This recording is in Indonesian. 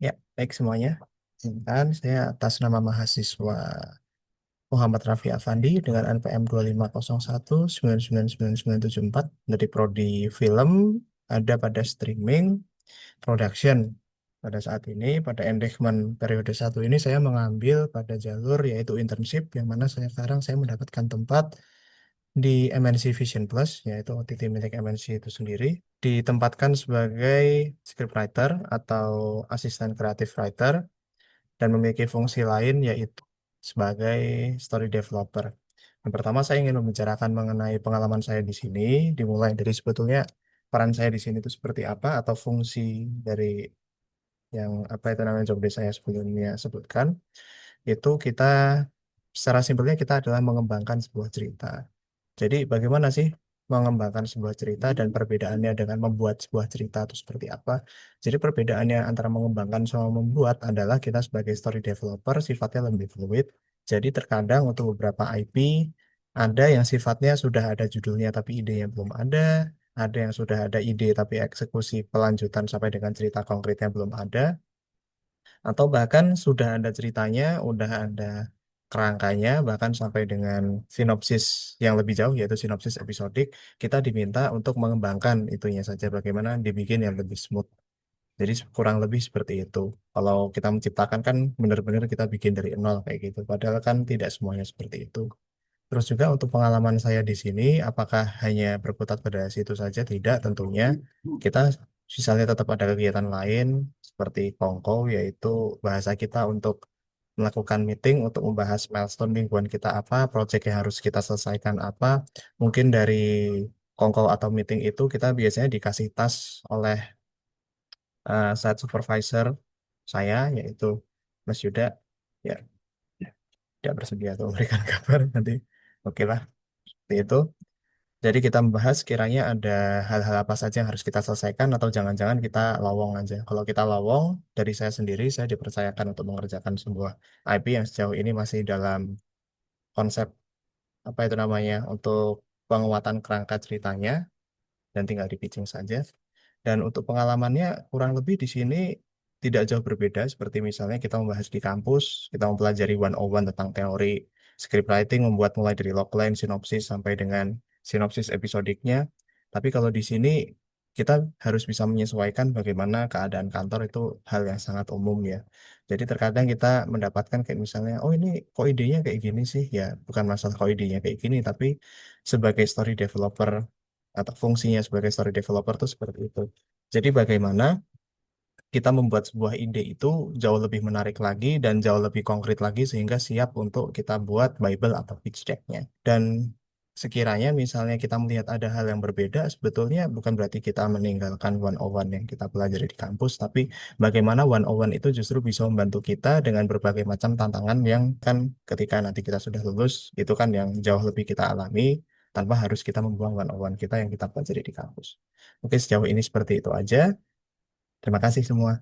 Ya, baik semuanya. Izinkan saya atas nama mahasiswa Muhammad Raffi Afandi dengan NPM 25019999974 dari Prodi Film ada pada streaming production. Pada saat ini, pada engagement periode satu ini saya mengambil pada jalur yaitu internship yang mana saya mendapatkan tempat di MNC Vision Plus, yaitu OTT milik MNC itu sendiri, ditempatkan sebagai scriptwriter atau asisten creative writer dan memiliki fungsi lain yaitu sebagai story developer. Yang pertama saya ingin membicarakan mengenai pengalaman saya di sini, dimulai dari sebetulnya peran saya di sini itu seperti apa atau fungsi dari yang apa itu namanya job desk saya sebelumnya sebutkan. Itu kita secara simpelnya kita adalah mengembangkan sebuah cerita. Jadi bagaimana sih mengembangkan sebuah cerita dan perbedaannya dengan membuat sebuah cerita itu seperti apa? Jadi perbedaannya antara mengembangkan sama membuat adalah kita sebagai story developer sifatnya lebih fluid. Jadi terkadang untuk beberapa IP ada yang sifatnya sudah ada judulnya tapi idenya belum ada yang sudah ada ide tapi eksekusi pelanjutan sampai dengan cerita konkretnya belum ada, atau bahkan sudah ada ceritanya, udah ada kerangkanya, bahkan sampai dengan sinopsis yang lebih jauh, yaitu sinopsis episodik, kita diminta untuk mengembangkan itunya saja, bagaimana dibikin yang lebih smooth. Jadi kurang lebih seperti itu. Kalau kita menciptakan kan benar-benar kita bikin dari nol kayak gitu. Padahal kan tidak semuanya seperti itu. Terus juga untuk pengalaman saya di sini, apakah hanya berkutat pada situ saja? Tidak, tentunya. Kita misalnya tetap ada kegiatan lain seperti Kongko, yaitu bahasa kita untuk melakukan meeting untuk membahas milestone mingguan kita apa, proyek yang harus kita selesaikan apa. Mungkin dari Kongko atau meeting itu kita biasanya dikasih tas oleh site supervisor saya, yaitu Mas Yuda. Ya, tidak bersedia untuk memberikan kabar nanti. Oke lah, seperti itu. Jadi kita membahas kiranya ada hal-hal apa saja yang harus kita selesaikan atau jangan-jangan kita lowong aja. Kalau kita lowong, dari saya sendiri, saya dipercayakan untuk mengerjakan sebuah IP yang sejauh ini masih dalam konsep apa itu namanya untuk penguatan kerangka ceritanya dan tinggal di pitching saja. Dan untuk pengalamannya kurang lebih di sini tidak jauh berbeda seperti misalnya kita membahas di kampus, kita mempelajari 101 tentang teori scriptwriting, membuat mulai dari logline, sinopsis sampai dengan sinopsis episodiknya. Tapi kalau di sini kita harus bisa menyesuaikan bagaimana keadaan kantor itu hal yang sangat umum ya. Jadi terkadang kita mendapatkan kayak misalnya, oh ini kok idenya kayak gini sih? Ya bukan masalah kok idenya kayak gini, tapi sebagai story developer atau fungsinya sebagai story developer itu seperti itu. Jadi bagaimana kita membuat sebuah ide itu jauh lebih menarik lagi dan jauh lebih konkret lagi sehingga siap untuk kita buat Bible atau pitch deck-nya. Dan sekiranya misalnya kita melihat ada hal yang berbeda, sebetulnya bukan berarti kita meninggalkan 101 yang kita pelajari di kampus, tapi bagaimana 101 itu justru bisa membantu kita dengan berbagai macam tantangan yang kan ketika nanti kita sudah lulus, itu kan yang jauh lebih kita alami tanpa harus kita membuang 101 kita yang kita pelajari di kampus. Oke, sejauh ini seperti itu aja. Terima kasih semua.